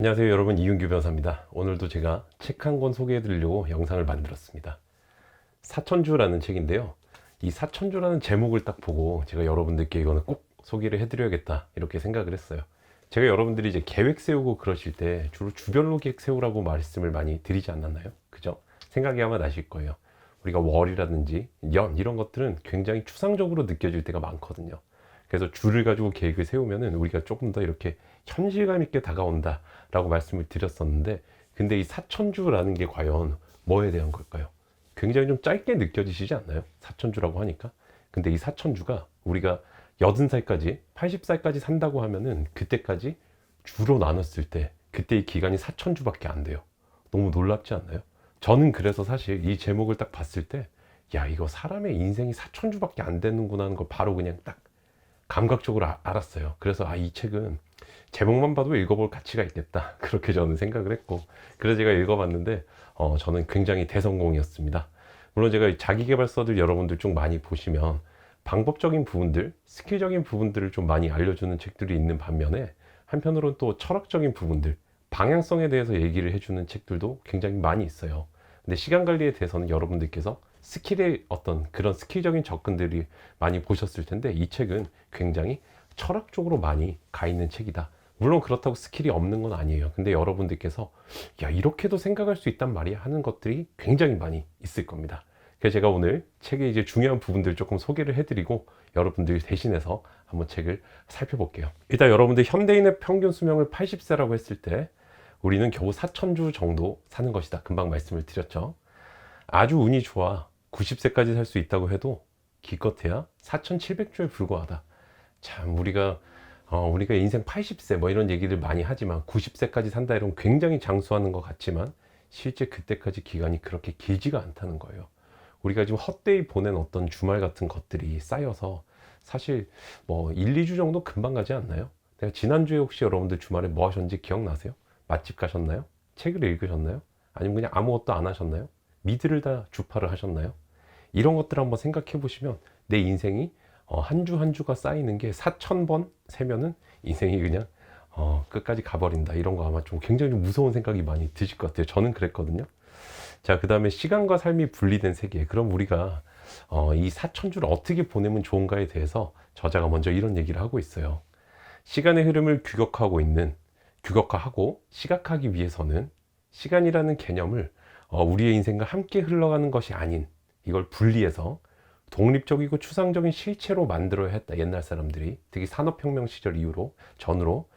안녕하세요 여러분, 이윤규 변호사입니다. 오늘도 제가 책 한 권 소개해 드리려고 영상을 만들었습니다. 사천주라는 책인데요, 이 사천주라는 제목을 딱 보고 제가 여러분들께 이거는 꼭 소개를 해 드려야겠다 이렇게 생각을 했어요. 제가 여러분들이 이제 계획 세우고 그러실 때 주로 주별로 계획 세우라고 말씀을 많이 드리지 않았나요? 그죠? 생각이 아마 나실 거예요. 우리가 월이라든지 연 이런 것들은 굉장히 추상적으로 느껴질 때가 많거든요. 그래서 주를 가지고 계획을 세우면은 우리가 조금 더 이렇게 현실감 있게 다가온다 라고 말씀을 드렸었는데, 근데 이 사천주라는 게 과연 뭐에 대한 걸까요? 굉장히 좀 짧게 느껴지시지 않나요? 사천주라고 하니까. 근데 이 사천주가 우리가 80살까지 80살까지 산다고 하면은 그때까지 주로 나눴을 때 그때의 기간이 사천주밖에 안 돼요. 너무 놀랍지 않나요? 저는 그래서 사실 이 제목을 딱 봤을 때, 야, 이거 사람의 인생이 사천주밖에 안 되는구나 하는 걸 바로 그냥 딱 감각적으로 알았어요. 그래서 이 책은 제목만 봐도 읽어볼 가치가 있겠다 그렇게 저는 생각을 했고, 그래서 제가 읽어봤는데 저는 굉장히 대성공이었습니다. 물론 제가 자기계발서들 여러분들 좀 많이 보시면 방법적인 부분들, 스킬적인 부분들을 좀 많이 알려주는 책들이 있는 반면에, 한편으로는 또 철학적인 부분들, 방향성에 대해서 얘기를 해주는 책들도 굉장히 많이 있어요. 근데 시간 관리에 대해서는 여러분들께서 스킬의 어떤 그런 스킬적인 접근들이 많이 보셨을 텐데, 이 책은 굉장히 철학적으로 많이 가 있는 책이다. 물론 그렇다고 스킬이 없는 건 아니에요. 근데 여러분들께서 야, 이렇게도 생각할 수 있단 말이야 하는 것들이 굉장히 많이 있을 겁니다. 그래서 제가 오늘 책의 이제 중요한 부분들 조금 소개를 해드리고 여러분들 대신해서 한번 책을 살펴볼게요. 일단 여러분들 현대인의 평균 수명을 80세라고 했을 때 우리는 겨우 4천주 정도 사는 것이다. 금방 말씀을 드렸죠. 아주 운이 좋아 90세까지 살 수 있다고 해도 기껏해야 4,700주에 불과하다. 참, 우리가 인생 80세 뭐 이런 얘기를 많이 하지만 90세까지 산다 이런 굉장히 장수하는 것 같지만, 실제 그때까지 기간이 그렇게 길지가 않다는 거예요. 우리가 지금 헛되이 보낸 어떤 주말 같은 것들이 쌓여서 사실 뭐 1, 2주 정도 금방 가지 않나요? 내가 지난주에 혹시 여러분들 주말에 뭐 하셨는지 기억나세요? 맛집 가셨나요? 책을 읽으셨나요? 아니면 그냥 아무것도 안 하셨나요? 미드를 다 주파를 하셨나요? 이런 것들 한번 생각해 보시면 내 인생이 한 주 한 주가 쌓이는 게 4,000번 세면은 인생이 그냥 끝까지 가버린다. 이런 거 아마 좀 굉장히 무서운 생각이 많이 드실 것 같아요. 저는 그랬거든요. 자, 그 다음에 시간과 삶이 분리된 세계. 그럼 우리가 이 4,000주를 어떻게 보내면 좋은가에 대해서 저자가 먼저 이런 얘기를 하고 있어요. 시간의 흐름을 규격화하고 시각하기 위해서는 시간이라는 개념을 우리의 인생과 함께 흘러가는 것이 아닌, 이걸 분리해서 독립적이고 추상적인 실체로 만들어야 했다. 옛날 사람들이, 특히 산업혁명 시절 이후로 전후로.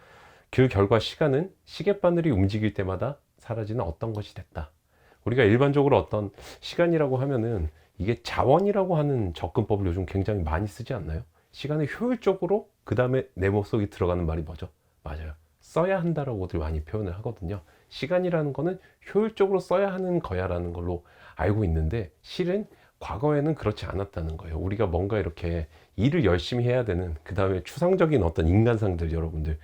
그 결과 시간은 시계바늘이 움직일 때마다 사라지는 어떤 것이 됐다. 우리가 일반적으로 어떤 시간이라고 하면은 이게 자원이라고 하는 접근법을 요즘 굉장히 많이 쓰지 않나요? 시간을 효율적으로, 그 다음에 내 머릿속에 들어가는 말이 뭐죠? 맞아요, 써야 한다라고들 많이 표현을 하거든요. 시간이라는 거는 효율적으로 써야 하는 거야 라는 걸로 알고 있는데, 실은 과거에는 그렇지 않았다는 거예요. 우리가 뭔가 이렇게 일을 열심히 해야 되는, 그 다음에 추상적인 어떤 인간상들, 여러분들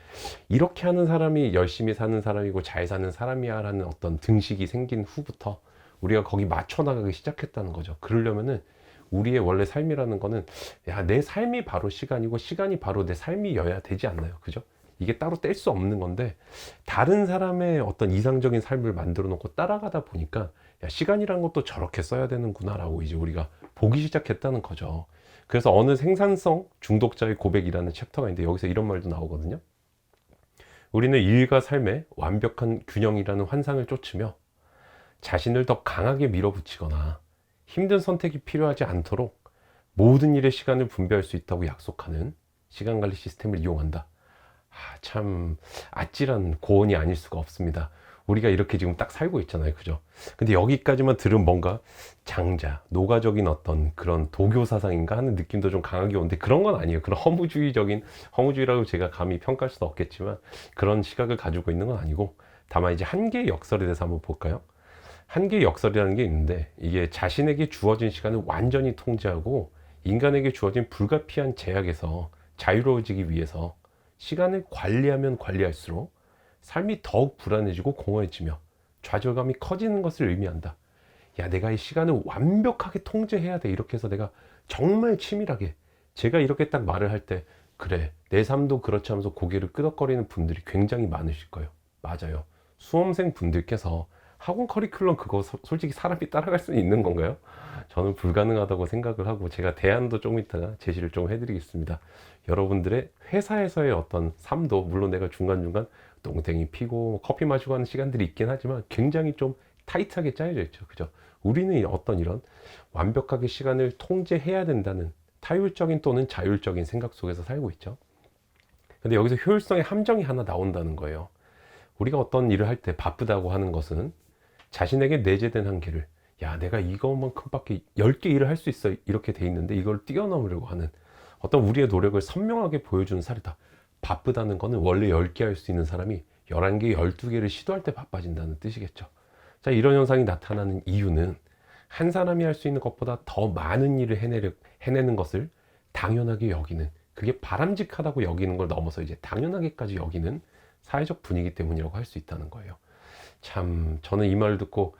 이렇게 하는 사람이 열심히 사는 사람이고 잘 사는 사람이야 라는 어떤 등식이 생긴 후부터 우리가 거기 맞춰 나가기 시작했다는 거죠. 그러려면은 우리의 원래 삶이라는 거는, 야, 내 삶이 바로 시간이고 시간이 바로 내 삶이어야 되지 않나요? 그죠? 이게 따로 뗄 수 없는 건데, 다른 사람의 어떤 이상적인 삶을 만들어 놓고 따라가다 보니까, 야, 시간이란 것도 저렇게 써야 되는구나 라고 이제 우리가 보기 시작했다는 거죠. 그래서 어느 생산성 중독자의 고백이라는 챕터가 있는데, 여기서 이런 말도 나오거든요. 우리는 일과 삶의 완벽한 균형이라는 환상을 쫓으며 자신을 더 강하게 밀어붙이거나 힘든 선택이 필요하지 않도록 모든 일에 시간을 분배할 수 있다고 약속하는 시간관리 시스템을 이용한다. 참 아찔한 고언이 아닐 수가 없습니다. 우리가 이렇게 지금 딱 살고 있잖아요. 그죠? 근데 여기까지만 들으면 뭔가 장자, 노가적인 어떤 그런 도교 사상인가 하는 느낌도 좀 강하게 오는데, 그런 건 아니에요. 그런 허무주의라고 제가 감히 평가할 수는 없겠지만, 그런 시각을 가지고 있는 건 아니고, 다만 이제 한계의 역설에 대해서 한번 볼까요? 한계의 역설이라는 게 있는데, 이게 자신에게 주어진 시간을 완전히 통제하고 인간에게 주어진 불가피한 제약에서 자유로워지기 위해서 시간을 관리하면 관리할수록 삶이 더욱 불안해지고 공허해지며 좌절감이 커지는 것을 의미한다. 야, 내가 이 시간을 완벽하게 통제해야 돼. 이렇게 해서 내가 정말 치밀하게, 제가 이렇게 딱 말을 할 때, 그래, 내 삶도 그렇지 하면서 고개를 끄덕거리는 분들이 굉장히 많으실 거예요. 맞아요. 수험생 분들께서 학원 커리큘럼 그거 솔직히 사람이 따라갈 수는 있는 건가요? 저는 불가능하다고 생각을 하고 제가 대안도 조금 이따가 제시를 좀 해드리겠습니다. 여러분들의 회사에서의 어떤 삶도 물론 내가 중간중간 똥땡이 피고 커피 마시고 하는 시간들이 있긴 하지만 굉장히 좀 타이트하게 짜여져 있죠. 그죠? 우리는 어떤 이런 완벽하게 시간을 통제해야 된다는 타율적인 또는 자율적인 생각 속에서 살고 있죠. 근데 여기서 효율성의 함정이 하나 나온다는 거예요. 우리가 어떤 일을 할 때 바쁘다고 하는 것은 자신에게 내재된 한계를, 야, 내가 이것만큼밖에 10개 일을 할 수 있어 이렇게 돼 있는데 이걸 뛰어넘으려고 하는 어떤 우리의 노력을 선명하게 보여주는 사례다. 바쁘다는 거는 원래 10개 할 수 있는 사람이 11개, 12개를 시도할 때 바빠진다는 뜻이겠죠. 자, 이런 현상이 나타나는 이유는 한 사람이 할 수 있는 것보다 더 많은 일을 해내는 것을 당연하게 여기는, 그게 바람직하다고 여기는 걸 넘어서 이제 당연하게까지 여기는 사회적 분위기 때문이라고 할 수 있다는 거예요. 참, 저는 이 말을 듣고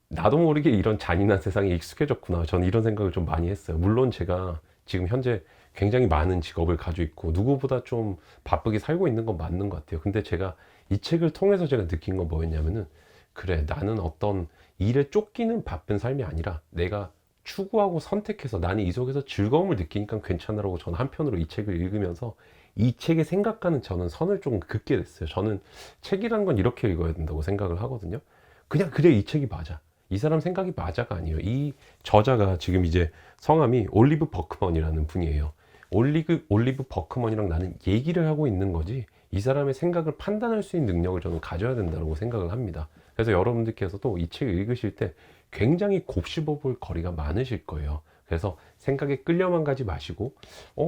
나도 모르게 이런 잔인한 세상에 익숙해졌구나, 저는 이런 생각을 좀 많이 했어요. 물론 제가 지금 현재 굉장히 많은 직업을 가지고 있고 누구보다 좀 바쁘게 살고 있는 건 맞는 것 같아요. 근데 제가 이 책을 통해서 제가 느낀 건 뭐였냐면은, 그래, 나는 어떤 일에 쫓기는 바쁜 삶이 아니라 내가 추구하고 선택해서 나는 이 속에서 즐거움을 느끼니까 괜찮으라고, 저는 한편으로 이 책을 읽으면서 이 책의 생각과는 저는 선을 좀 긋게 됐어요. 저는 책이라는 건 이렇게 읽어야 된다고 생각을 하거든요. 그냥 그래, 이 책이 맞아, 이 사람 생각이 맞아가 아니에요. 이 저자가 지금 이제 성함이 올리브 버크먼이라는 분이에요. 올리브 버크먼이랑 나는 얘기를 하고 있는 거지 이 사람의 생각을 판단할 수 있는 능력을 저는 가져야 된다고 생각을 합니다. 그래서 여러분들께서도 이 책을 읽으실 때 굉장히 곱씹어 볼 거리가 많으실 거예요. 그래서 생각에 끌려만 가지 마시고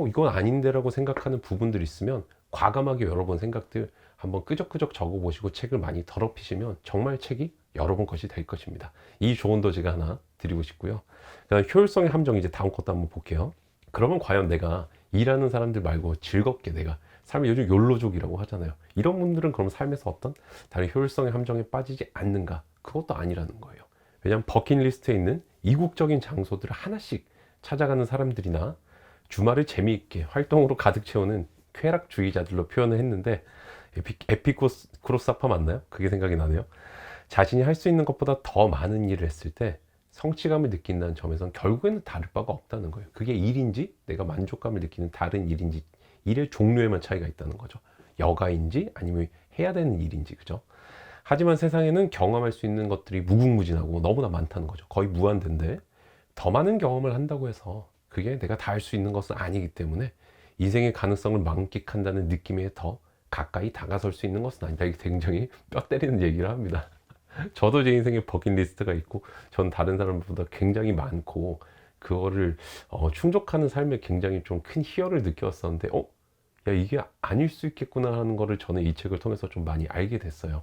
이건 아닌데라고 생각하는 부분들 있으면 과감하게 여러분 생각들 한번 끄적끄적 적어보시고 책을 많이 더럽히시면 정말 책이 여러분 것이 될 것입니다. 이 조언도 제가 하나 드리고 싶고요. 그다음 효율성의 함정, 이제 다음 것도 한번 볼게요. 그러면 과연 내가 일하는 사람들 말고 즐겁게 내가 삶을, 요즘 욜로족이라고 하잖아요. 이런 분들은 그럼 삶에서 어떤 다른 효율성의 함정에 빠지지 않는가? 그것도 아니라는 거예요. 왜냐하면 버킷리스트에 있는 이국적인 장소들을 하나씩 찾아가는 사람들이나 주말을 재미있게 활동으로 가득 채우는 쾌락주의자들로 표현을 했는데, 에피쿠로스 아파 맞나요? 그게 생각이 나네요. 자신이 할 수 있는 것보다 더 많은 일을 했을 때 성취감을 느낀다는 점에선 결국에는 다를 바가 없다는 거예요. 그게 일인지 내가 만족감을 느끼는 다른 일인지, 일의 종류에만 차이가 있다는 거죠. 여가인지 아니면 해야 되는 일인지, 그죠? 하지만 세상에는 경험할 수 있는 것들이 무궁무진하고 너무나 많다는 거죠. 거의 무한대인데 더 많은 경험을 한다고 해서 그게 내가 다 할 수 있는 것은 아니기 때문에 인생의 가능성을 만끽한다는 느낌에 더 가까이 다가설 수 있는 것은 아니다. 이게 굉장히 뼈 때리는 얘기를 합니다. 저도 제 인생에 버킷리스트가 있고 전 다른 사람보다 굉장히 많고 그거를 충족하는 삶에 굉장히 좀 큰 희열을 느꼈었는데 야, 이게 아닐 수 있겠구나 하는 거를 저는 이 책을 통해서 좀 많이 알게 됐어요.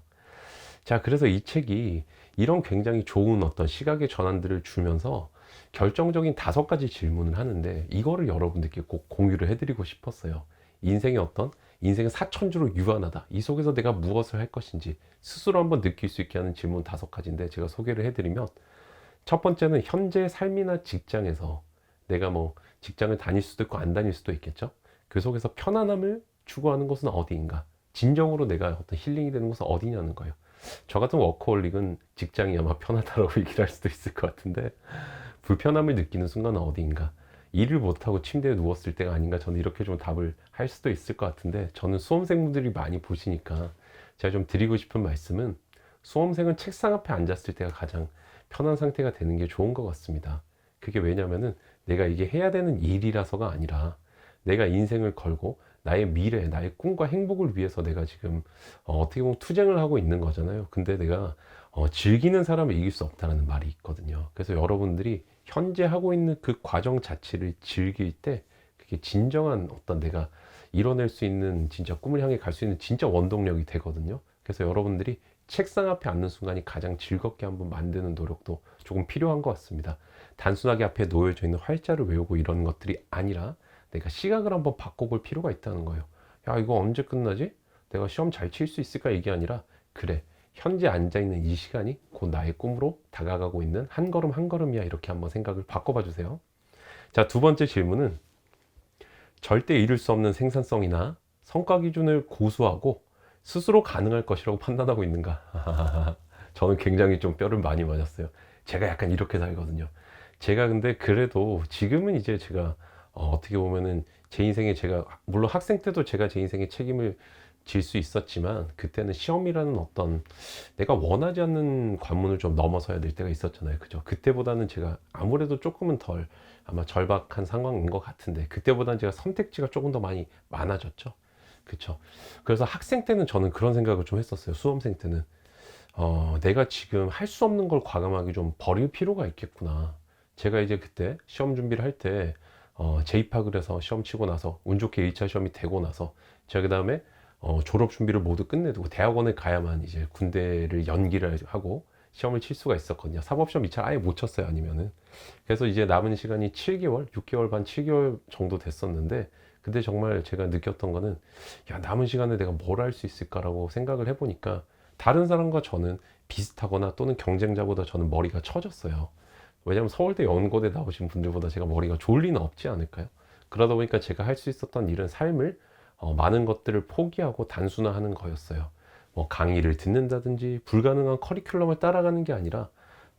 자, 그래서 이 책이 이런 굉장히 좋은 어떤 시각의 전환들을 주면서 결정적인 5가지 질문을 하는데, 이거를 여러분들께 꼭 공유를 해드리고 싶었어요. 인생의 사천주로 유한하다, 이 속에서 내가 무엇을 할 것인지 스스로 한번 느낄 수 있게 하는 질문 5가지인데 제가 소개를 해드리면, 첫 번째는 현재 삶이나 직장에서 내가 뭐 직장을 다닐 수도 있고 안 다닐 수도 있겠죠. 그 속에서 편안함을 추구하는 곳은 어디인가, 진정으로 내가 어떤 힐링이 되는 곳은 어디냐는 거예요. 저 같은 워커홀릭은 직장이 아마 편하다라고 얘기를 할 수도 있을 것 같은데, 불편함을 느끼는 순간은 어디인가, 일을 못하고 침대에 누웠을 때가 아닌가, 저는 이렇게 좀 답을 할 수도 있을 것 같은데, 저는 수험생분들이 많이 보시니까 제가 좀 드리고 싶은 말씀은, 수험생은 책상 앞에 앉았을 때가 가장 편한 상태가 되는 게 좋은 것 같습니다. 그게 왜냐면은 내가 이게 해야 되는 일이라서가 아니라 내가 인생을 걸고 나의 미래, 나의 꿈과 행복을 위해서 내가 지금 어떻게 보면 투쟁을 하고 있는 거잖아요. 근데 내가 즐기는 사람을 이길 수 없다는 말이 있거든요. 그래서 여러분들이 현재 하고 있는 그 과정 자체를 즐길 때 그게 진정한 어떤 내가 이뤄낼 수 있는 진짜 꿈을 향해 갈 수 있는 진짜 원동력이 되거든요. 그래서 여러분들이 책상 앞에 앉는 순간이 가장 즐겁게 한번 만드는 노력도 조금 필요한 것 같습니다. 단순하게 앞에 놓여져 있는 활자를 외우고 이런 것들이 아니라 내가 시각을 한번 바꿔볼 필요가 있다는 거예요. 야, 이거 언제 끝나지? 내가 시험 잘 칠 수 있을까? 이게 아니라, 그래, 현재 앉아있는 이 시간이 곧 나의 꿈으로 다가가고 있는 한 걸음 한 걸음이야. 이렇게 한번 생각을 바꿔봐 주세요. 자, 2번째 질문은, 절대 이룰 수 없는 생산성이나 성과 기준을 고수하고 스스로 가능할 것이라고 판단하고 있는가? 저는 굉장히 좀 뼈를 많이 맞았어요. 제가 약간 이렇게 살거든요. 제가 근데 그래도 지금은 이제 제가 어떻게 보면은 제 인생에 제가 물론 학생 때도 제가 제 인생에 책임을 질 수 있었지만 그때는 시험이라는 어떤 내가 원하지 않는 관문을 좀 넘어서야 될 때가 있었잖아요. 그죠? 그때보다는 제가 아무래도 조금은 덜 아마 절박한 상황인 것 같은데 그때보다는 제가 선택지가 조금 더 많이 많아졌죠. 그쵸? 그래서 학생 때는 저는 그런 생각을 좀 했었어요. 수험생 때는 내가 지금 할 수 없는 걸 과감하게 좀 버릴 필요가 있겠구나. 제가 이제 그때 시험 준비를 할 때 재입학을 해서 시험 치고 나서 운 좋게 1차 시험이 되고 나서 제가 그 다음에 졸업 준비를 모두 끝내두고 대학원에 가야만 이제 군대를 연기를 하고 시험을 칠 수가 있었거든요. 사법시험 2차 아예 못 쳤어요. 아니면은. 그래서 이제 남은 시간이 7개월, 6개월 반, 7개월 정도 됐었는데 그때 정말 제가 느꼈던 거는 야, 남은 시간에 내가 뭘 할 수 있을까라고 생각을 해보니까 다른 사람과 저는 비슷하거나 또는 경쟁자보다 저는 머리가 처졌어요. 왜냐하면 서울대 연고대 나오신 분들보다 제가 머리가 좋을 리는 없지 않을까요? 그러다 보니까 제가 할 수 있었던 일은 삶을 많은 것들을 포기하고 단순화하는 거였어요. 뭐 강의를 듣는다든지 불가능한 커리큘럼을 따라가는 게 아니라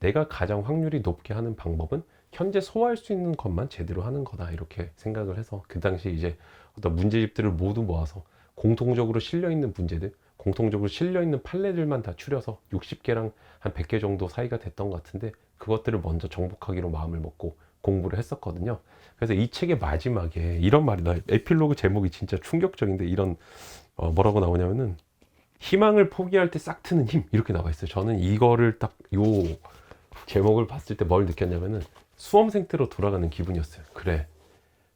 내가 가장 확률이 높게 하는 방법은 현재 소화할 수 있는 것만 제대로 하는 거다 이렇게 생각을 해서 그 당시 이제 어떤 문제집들을 모두 모아서 공통적으로 실려 있는 문제들 공통적으로 실려 있는 판례들만 다 추려서 60개랑 한 100개 정도 사이가 됐던 것 같은데 그것들을 먼저 정복하기로 마음을 먹고 공부를 했었거든요. 그래서 이 책의 마지막에 이런 말이 나와요. 에필로그 제목이 진짜 충격적인데 이런 뭐라고 나오냐면은 희망을 포기할 때 싹 트는 힘 이렇게 나와 있어요. 저는 이거를 딱 요 제목을 봤을 때 뭘 느꼈냐면은 수험생 때로 돌아가는 기분이었어요. 그래,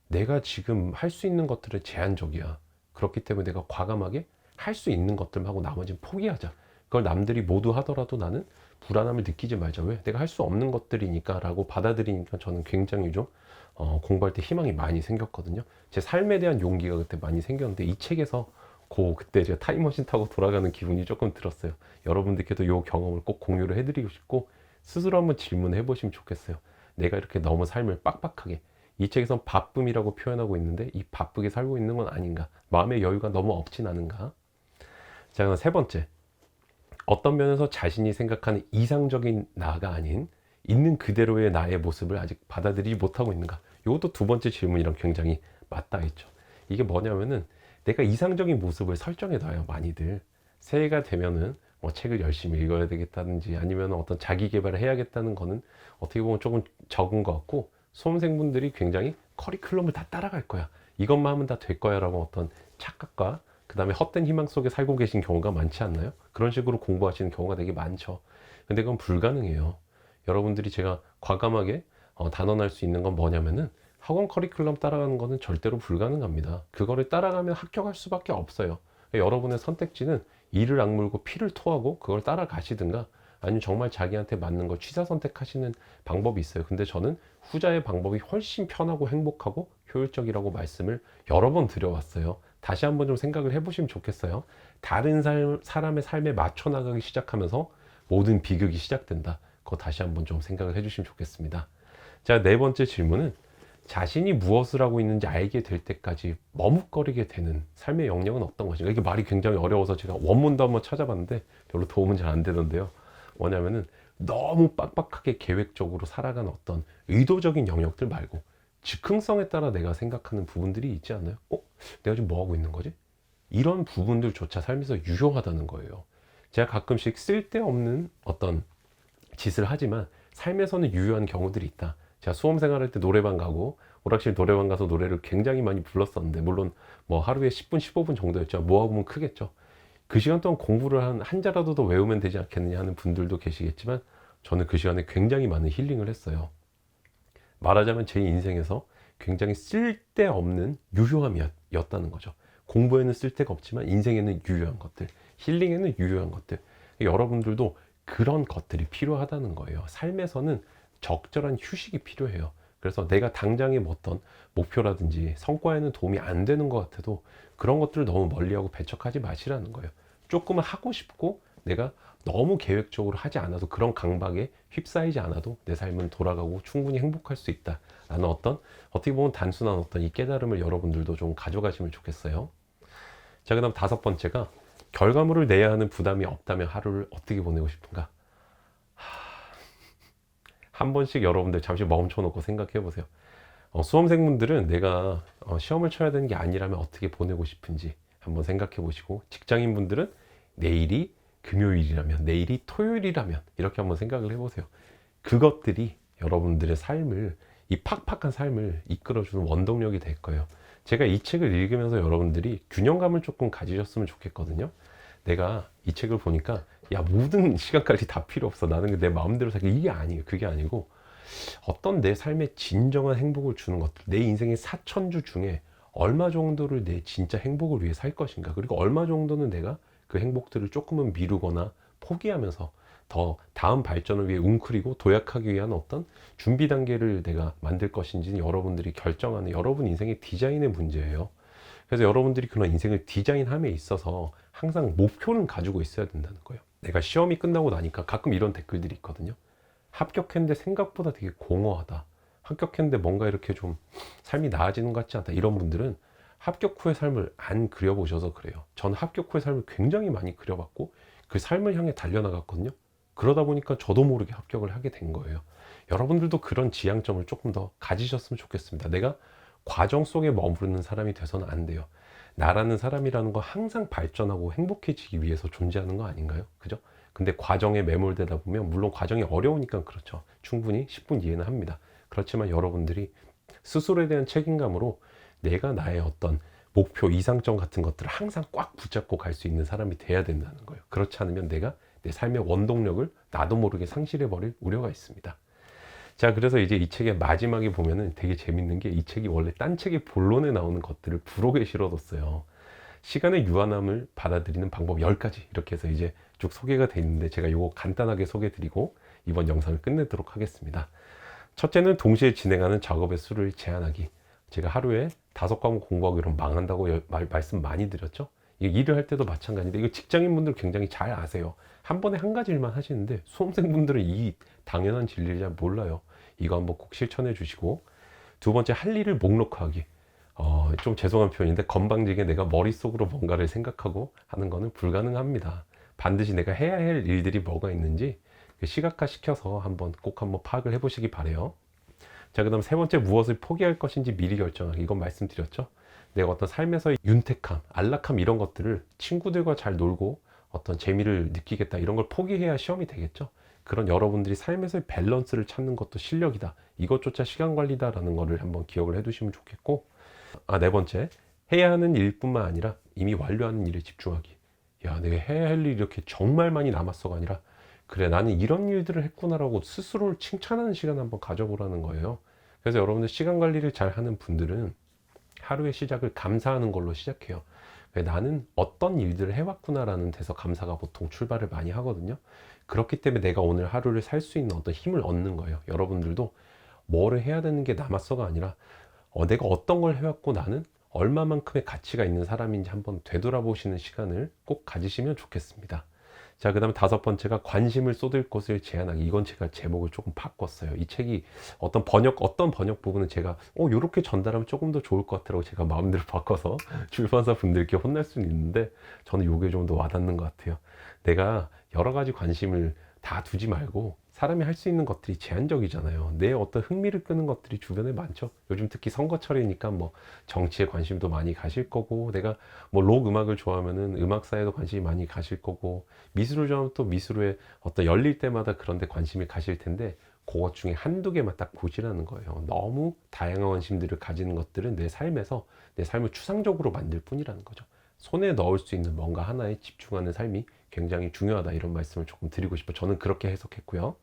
내가 지금 할 수 있는 것들은 제한적이야. 그렇기 때문에 내가 과감하게 할 수 있는 것들만 하고 나머지는 포기하자. 그걸 남들이 모두 하더라도 나는 불안함을 느끼지 말자. 왜? 내가 할 수 없는 것들이니까 라고 받아들이니까 저는 굉장히 좀 공부할 때 희망이 많이 생겼거든요. 제 삶에 대한 용기가 그때 많이 생겼는데 이 책에서 그때 제가 타임머신 타고 돌아가는 기분이 조금 들었어요. 여러분들께도 이 경험을 꼭 공유를 해드리고 싶고 스스로 한번 질문해 보시면 좋겠어요. 내가 이렇게 너무 삶을 빡빡하게 이 책에선 바쁨이라고 표현하고 있는데 이 바쁘게 살고 있는 건 아닌가? 마음의 여유가 너무 없진 않은가? 자, 그럼 세 번째. 어떤 면에서 자신이 생각하는 이상적인 나가 아닌 있는 그대로의 나의 모습을 아직 받아들이지 못하고 있는가? 이것도 두 번째 질문이랑 굉장히 맞닿아 있죠. 이게 뭐냐면은 내가 이상적인 모습을 설정해 놔요, 많이들. 새해가 되면은 뭐 책을 열심히 읽어야 되겠다든지 아니면 어떤 자기 개발을 해야겠다는 거는 어떻게 보면 조금 적은 것 같고 수험생분들이 굉장히 커리큘럼을 다 따라갈 거야. 이것만 하면 다 될 거야 라고 어떤 착각과 그 다음에 헛된 희망 속에 살고 계신 경우가 많지 않나요? 그런 식으로 공부하시는 경우가 되게 많죠. 근데 그건 불가능해요. 여러분들이 제가 과감하게 단언할 수 있는 건 뭐냐면은 학원 커리큘럼 따라가는 거는 절대로 불가능합니다. 그거를 따라가면 합격할 수밖에 없어요. 여러분의 선택지는 이를 악물고 피를 토하고 그걸 따라가시든가 아니면 정말 자기한테 맞는 걸 취사 선택하시는 방법이 있어요. 근데 저는 후자의 방법이 훨씬 편하고 행복하고 효율적이라고 말씀을 여러 번 드려왔어요. 다시 한번 좀 생각을 해보시면 좋겠어요. 다른 사람의 삶에 맞춰 나가기 시작하면서 모든 비극이 시작된다. 그거 다시 한번 좀 생각을 해주시면 좋겠습니다. 자, 네 번째 질문은 자신이 무엇을 하고 있는지 알게 될 때까지 머뭇거리게 되는 삶의 영역은 어떤 것인가? 이게 말이 굉장히 어려워서 제가 원문도 한번 찾아봤는데 별로 도움은 잘 안 되던데요. 뭐냐면은 너무 빡빡하게 계획적으로 살아가는 어떤 의도적인 영역들 말고 즉흥성에 따라 내가 생각하는 부분들이 있지 않나요? 내가 지금 뭐 하고 있는 거지? 이런 부분들조차 삶에서 유효하다는 거예요. 제가 가끔씩 쓸데없는 어떤 짓을 하지만 삶에서는 유효한 경우들이 있다. 제가 수험 생활할 때 노래방 가고 오락실 노래방 가서 노래를 굉장히 많이 불렀었는데 물론 뭐 하루에 10분, 15분 정도였죠. 모아보면 크겠죠. 그 시간 동안 공부를 한 자라도 더 외우면 되지 않겠느냐 하는 분들도 계시겠지만 저는 그 시간에 굉장히 많은 힐링을 했어요. 말하자면 제 인생에서 굉장히 쓸데없는 유효함이었다는 거죠. 공부에는 쓸데가 없지만 인생에는 유효한 것들, 힐링에는 유효한 것들. 여러분들도 그런 것들이 필요하다는 거예요. 삶에서는 적절한 휴식이 필요해요. 그래서 내가 당장의 어떤 목표라든지 성과에는 도움이 안 되는 것 같아도 그런 것들을 너무 멀리하고 배척하지 마시라는 거예요. 조금은 하고 싶고 내가 너무 계획적으로 하지 않아도 그런 강박에 휩싸이지 않아도 내 삶은 돌아가고 충분히 행복할 수 있다 라는 어떻게 보면 단순한 어떤 이 깨달음을 여러분들도 좀 가져가시면 좋겠어요. 자, 그 다음 다섯 번째가 결과물을 내야 하는 부담이 없다면 하루를 어떻게 보내고 싶은가? 한 번씩 여러분들 잠시 멈춰놓고 생각해 보세요. 수험생분들은 내가 시험을 쳐야 되는 게 아니라면 어떻게 보내고 싶은지 한번 생각해 보시고, 직장인분들은 내일이 금요일이라면, 내일이 토요일이라면 이렇게 한번 생각을 해보세요. 그것들이 여러분들의 삶을, 이 팍팍한 삶을 이끌어주는 원동력이 될 거예요. 제가 이 책을 읽으면서 여러분들이 균형감을 조금 가지셨으면 좋겠거든요. 내가 이 책을 보니까 야, 모든 시간까지 다 필요 없어, 나는 내 마음대로 살게, 이게 아니에요. 그게 아니고 어떤 내 삶에 진정한 행복을 주는 것들, 내 인생의 4천주 중에 얼마 정도를 내 진짜 행복을 위해 살 것인가, 그리고 얼마 정도는 내가 그 행복들을 조금은 미루거나 포기하면서 더 다음 발전을 위해 웅크리고 도약하기 위한 어떤 준비 단계를 내가 만들 것인지는 여러분들이 결정하는 여러분 인생의 디자인의 문제예요. 그래서 여러분들이 그런 인생을 디자인함에 있어서 항상 목표는 가지고 있어야 된다는 거예요. 내가 시험이 끝나고 나니까 가끔 이런 댓글들이 있거든요. 합격했는데 생각보다 되게 공허하다. 합격했는데 뭔가 이렇게 좀 삶이 나아지는 것 같지 않다. 이런 분들은 합격 후의 삶을 안 그려보셔서 그래요. 저는 합격 후의 삶을 굉장히 많이 그려봤고 그 삶을 향해 달려나갔거든요. 그러다 보니까 저도 모르게 합격을 하게 된 거예요. 여러분들도 그런 지향점을 조금 더 가지셨으면 좋겠습니다. 내가 과정 속에 머무르는 사람이 돼서는 안 돼요. 나라는 사람이라는 거 항상 발전하고 행복해지기 위해서 존재하는 거 아닌가요? 그죠? 근데 과정에 매몰되다 보면, 물론 과정이 어려우니까 그렇죠. 충분히 10분 이해는 합니다. 그렇지만 여러분들이 스스로에 대한 책임감으로 내가 나의 어떤 목표, 이상점 같은 것들을 항상 꽉 붙잡고 갈 수 있는 사람이 돼야 된다는 거예요. 그렇지 않으면 내가 내 삶의 원동력을 나도 모르게 상실해버릴 우려가 있습니다. 자, 그래서 이제 이 책의 마지막에 보면은 되게 재밌는 게, 이 책이 원래 딴 책의 본론에 나오는 것들을 부록에 실어뒀어요. 시간의 유한함을 받아들이는 방법 10가지, 이렇게 해서 이제 쭉 소개가 되어 있는데, 제가 이거 간단하게 소개 드리고 이번 영상을 끝내도록 하겠습니다. 첫째는 동시에 진행하는 작업의 수를 제한하기. 제가 하루에 5과목 공부하고 이러면 망한다고 말씀 많이 드렸죠. 이게 일을 할 때도 마찬가지인데, 이거 직장인분들 굉장히 잘 아세요. 한 번에 한 가지 일만 하시는데 수험생분들은 이 당연한 진리를 잘 몰라요. 이거 한번 꼭 실천해 주시고, 두 번째, 할 일을 목록하기. 좀 죄송한 표현인데 건방지게 내가 머릿속으로 뭔가를 생각하고 하는 거는 불가능합니다. 반드시 내가 해야 할 일들이 뭐가 있는지 시각화 시켜서 꼭 한번 파악을 해보시기 바래요. 자, 그 다음 세 번째, 무엇을 포기할 것인지 미리 결정하기. 이건 말씀드렸죠. 내가 어떤 삶에서의 윤택함, 안락함, 이런 것들을 친구들과 잘 놀고 어떤 재미를 느끼겠다, 이런 걸 포기해야 시험이 되겠죠. 그런 여러분들이 삶에서의 밸런스를 찾는 것도 실력이다. 이것조차 시간 관리다라는 거를 한번 기억을 해 두시면 좋겠고, 네 번째, 해야 하는 일뿐만 아니라 이미 완료하는 일에 집중하기. 야, 내가 해야 할 일이 이렇게 정말 많이 남았어가 아니라, 그래, 나는 이런 일들을 했구나라고 스스로를 칭찬하는 시간 한번 가져보라는 거예요. 그래서 여러분들 시간 관리를 잘 하는 분들은 하루의 시작을 감사하는 걸로 시작해요. 나는 어떤 일들을 해왔구나라는 데서 감사가 보통 출발을 많이 하거든요. 그렇기 때문에 내가 오늘 하루를 살 수 있는 어떤 힘을 얻는 거예요. 여러분들도 뭐를 해야 되는 게 남았어가 아니라 내가 어떤 걸 해왔고 나는 얼마만큼의 가치가 있는 사람인지 한번 되돌아보시는 시간을 꼭 가지시면 좋겠습니다. 자, 그 다음에 다섯 번째가 관심을 쏟을 곳을 제한하기. 이건 제가 제목을 조금 바꿨어요. 이 책이 어떤 번역 부분은 제가 요렇게 전달하면 조금 더 좋을 것 같더라고 제가 마음대로 바꿔서 출판사 분들께 혼날 수는 있는데, 저는 요게 좀 더 와닿는 것 같아요. 내가 여러 가지 관심을 다 두지 말고, 사람이 할 수 있는 것들이 제한적이잖아요. 내 어떤 흥미를 끄는 것들이 주변에 많죠. 요즘 특히 선거철이니까 뭐 정치에 관심도 많이 가실 거고, 내가 뭐 록 음악을 좋아하면은 음악사에도 관심이 많이 가실 거고, 미술을 좋아하면 또 미술에 어떤 열릴 때마다 그런 데 관심이 가실 텐데, 그것 중에 한두 개만 딱 보시라는 거예요. 너무 다양한 관심들을 가지는 것들은 내 삶에서 내 삶을 추상적으로 만들 뿐이라는 거죠. 손에 넣을 수 있는 뭔가 하나에 집중하는 삶이 굉장히 중요하다, 이런 말씀을 조금 드리고 싶어요. 저는 그렇게 해석했고요.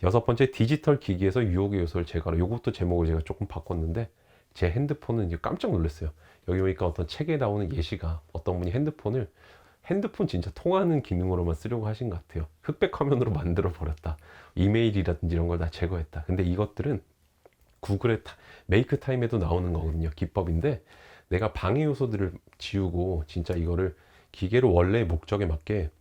여섯 번째, 디지털 기기에서 유혹의 요소를 제거하라. 요것도 제목을 제가 조금 바꿨는데, 제 핸드폰은 이제 깜짝 놀랐어요. 여기 보니까 어떤 책에 나오는 예시가, 어떤 분이 핸드폰 진짜 통화하는 기능으로만 쓰려고 하신 것 같아요. 흑백 화면으로 만들어 버렸다. 이메일이라든지 이런 걸 다 제거했다. 근데 이것들은 구글의 메이크 타임에도 나오는 거거든요. 기법인데, 내가 방해 요소들을 지우고 진짜 이거를 기계로 원래의 목적에 맞게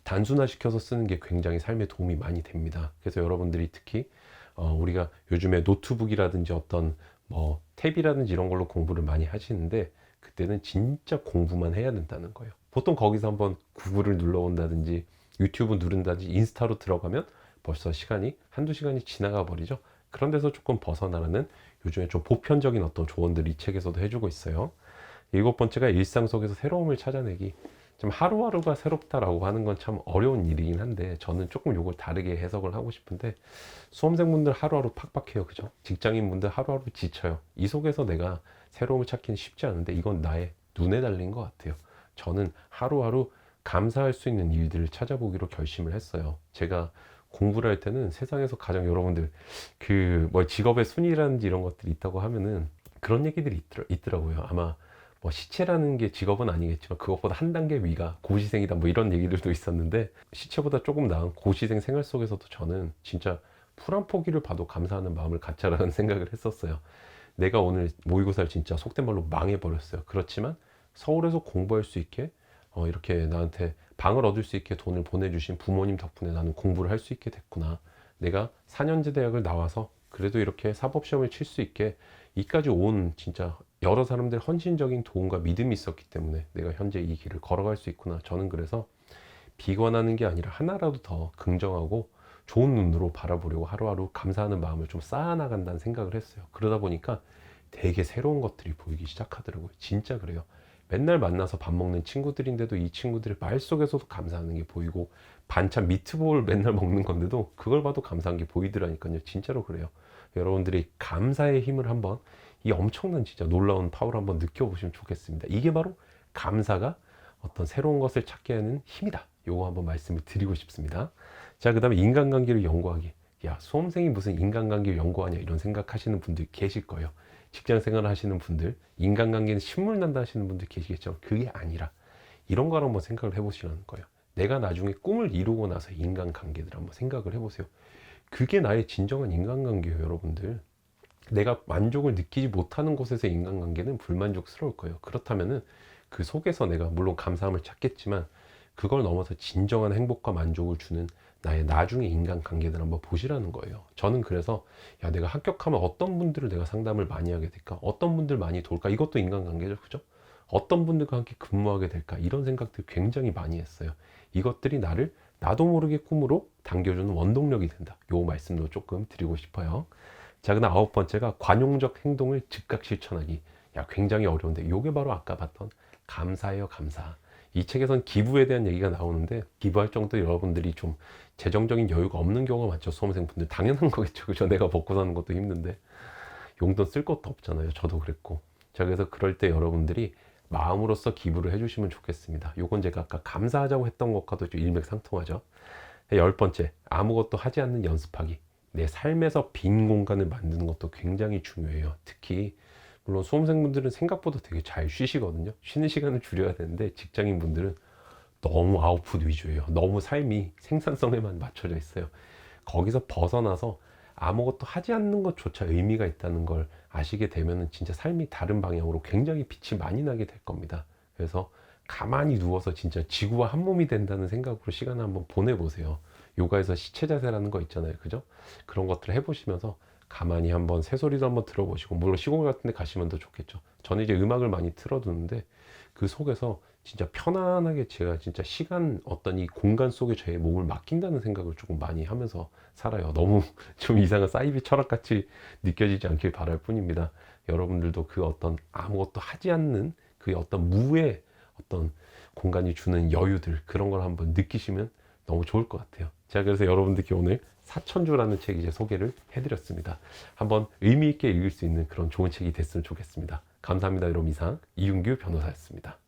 단순화시켜서 쓰는 게 굉장히 삶에 도움이 많이 됩니다. 그래서 여러분들이 특히 우리가 요즘에 노트북이라든지 어떤 뭐 탭이라든지 이런 걸로 공부를 많이 하시는데, 그때는 진짜 공부만 해야 된다는 거예요. 보통 거기서 한번 구글을 눌러본다든지 유튜브 누른다든지 인스타로 들어가면 벌써 시간이 한두 시간이 지나가 버리죠. 그런 데서 조금 벗어나라는 요즘에 좀 보편적인 어떤 조언들이 이 책에서도 해주고 있어요. 일곱 번째가 일상 속에서 새로움을 찾아내기. 좀 하루하루가 새롭다라고 하는 건 참 어려운 일이긴 한데 저는 조금 요걸 다르게 해석을 하고 싶은데, 수험생분들 하루하루 팍팍해요. 그죠? 직장인분들 하루하루 지쳐요. 이 속에서 내가 새로움을 찾기는 쉽지 않은데 이건 나의 눈에 달린 것 같아요. 저는 하루하루 감사할 수 있는 일들을 찾아보기로 결심을 했어요. 제가 공부를 할 때는 세상에서 가장, 여러분들 그 뭐 직업의 순위라든지 이런 것들이 있다고 하면은 그런 얘기들이 있더라고요. 아마 뭐 시체라는 게 직업은 아니겠지만 그것보다 한 단계 위가 고시생이다 뭐 이런 얘기들도 있었는데, 시체보다 조금 나은 고시생 생활 속에서도 저는 진짜 풀 한 포기를 봐도 감사하는 마음을 갖자라는 생각을 했었어요. 내가 오늘 모의고사를 진짜 속된 말로 망해버렸어요. 그렇지만 서울에서 공부할 수 있게 이렇게 나한테 방을 얻을 수 있게 돈을 보내주신 부모님 덕분에 나는 공부를 할 수 있게 됐구나. 내가 4년제 대학을 나와서 그래도 이렇게 사법시험을 칠 수 있게 이까지 온 진짜 여러 사람들 헌신적인 도움과 믿음이 있었기 때문에 내가 현재 이 길을 걸어갈 수 있구나. 저는 그래서 비관하는 게 아니라 하나라도 더 긍정하고 좋은 눈으로 바라보려고 하루하루 감사하는 마음을 좀 쌓아나간다는 생각을 했어요. 그러다 보니까 되게 새로운 것들이 보이기 시작하더라고요. 진짜 그래요. 맨날 만나서 밥 먹는 친구들인데도 이 친구들의 말 속에서도 감사하는 게 보이고, 반찬 미트볼 맨날 먹는 건데도 그걸 봐도 감사한 게 보이더라니까요. 진짜로 그래요. 여러분들이 감사의 힘을 한번, 이 엄청난 진짜 놀라운 파워를 한번 느껴보시면 좋겠습니다. 이게 바로 감사가 어떤 새로운 것을 찾게 하는 힘이다. 요거 한번 말씀을 드리고 싶습니다. 자, 그 다음에 인간관계를 연구하기. 야, 수험생이 무슨 인간관계를 연구하냐 이런 생각하시는 분들 계실 거예요. 직장생활 하시는 분들, 인간관계는 신물난다 하시는 분들 계시겠지만 그게 아니라 이런 걸 한번 생각을 해보시라는 거예요. 내가 나중에 꿈을 이루고 나서 인간관계들 한번 생각을 해보세요. 그게 나의 진정한 인간관계예요, 여러분들. 내가 만족을 느끼지 못하는 곳에서 인간관계는 불만족스러울 거예요. 그렇다면은 그 속에서 내가 물론 감사함을 찾겠지만 그걸 넘어서 진정한 행복과 만족을 주는 나의 나중의 인간관계들 한번 보시라는 거예요. 저는 그래서 야, 내가 합격하면 어떤 분들을 내가 상담을 많이 하게 될까? 어떤 분들 많이 도울까? 이것도 인간관계죠. 그죠? 어떤 분들과 함께 근무하게 될까? 이런 생각들 굉장히 많이 했어요. 이것들이 나를 나도 모르게 꿈으로 당겨주는 원동력이 된다. 요 말씀도 조금 드리고 싶어요. 자, 그다음 아홉 번째가 관용적 행동을 즉각 실천하기. 야, 굉장히 어려운데 요게 바로 아까 봤던 감사예요, 감사. 이 책에선 기부에 대한 얘기가 나오는데 기부할 정도 여러분들이 좀 재정적인 여유가 없는 경우가 많죠. 수험생분들 당연한 거겠죠. 그죠? 내가 먹고 사는 것도 힘든데 용돈 쓸 것도 없잖아요. 저도 그랬고. 자, 그래서 그럴 때 여러분들이 마음으로써 기부를 해주시면 좋겠습니다. 요건 제가 아까 감사하자고 했던 것과도 좀 일맥상통하죠. 열 번째, 아무것도 하지 않는 연습하기. 내 삶에서 빈 공간을 만드는 것도 굉장히 중요해요. 특히 물론 수험생분들은 생각보다 되게 잘 쉬시거든요. 쉬는 시간을 줄여야 되는데 직장인분들은 너무 아웃풋 위주예요. 너무 삶이 생산성에만 맞춰져 있어요. 거기서 벗어나서 아무것도 하지 않는 것조차 의미가 있다는 걸 아시게 되면 진짜 삶이 다른 방향으로 굉장히 빛이 많이 나게 될 겁니다. 그래서 가만히 누워서 진짜 지구와 한 몸이 된다는 생각으로 시간을 한번 보내보세요. 요가에서 시체 자세라는 거 있잖아요. 그죠? 그런 것들을 해보시면서 가만히 한번 새소리도 한번 들어보시고, 물론 시골 같은 데 가시면 더 좋겠죠. 저는 이제 음악을 많이 틀어두는데 그 속에서 진짜 편안하게 제가 진짜 시간, 어떤 이 공간 속에 저의 몸을 맡긴다는 생각을 조금 많이 하면서 살아요. 너무 좀 이상한 사이비 철학같이 느껴지지 않길 바랄 뿐입니다. 여러분들도 그 어떤 아무것도 하지 않는 그 어떤 무의 어떤 공간이 주는 여유들, 그런 걸 한번 느끼시면 너무 좋을 것 같아요. 제가 그래서 여러분들께 오늘 사천주라는 책 이제 소개를 해드렸습니다. 한번 의미 있게 읽을 수 있는 그런 좋은 책이 됐으면 좋겠습니다. 감사합니다. 여러분, 이상 이윤규 변호사였습니다.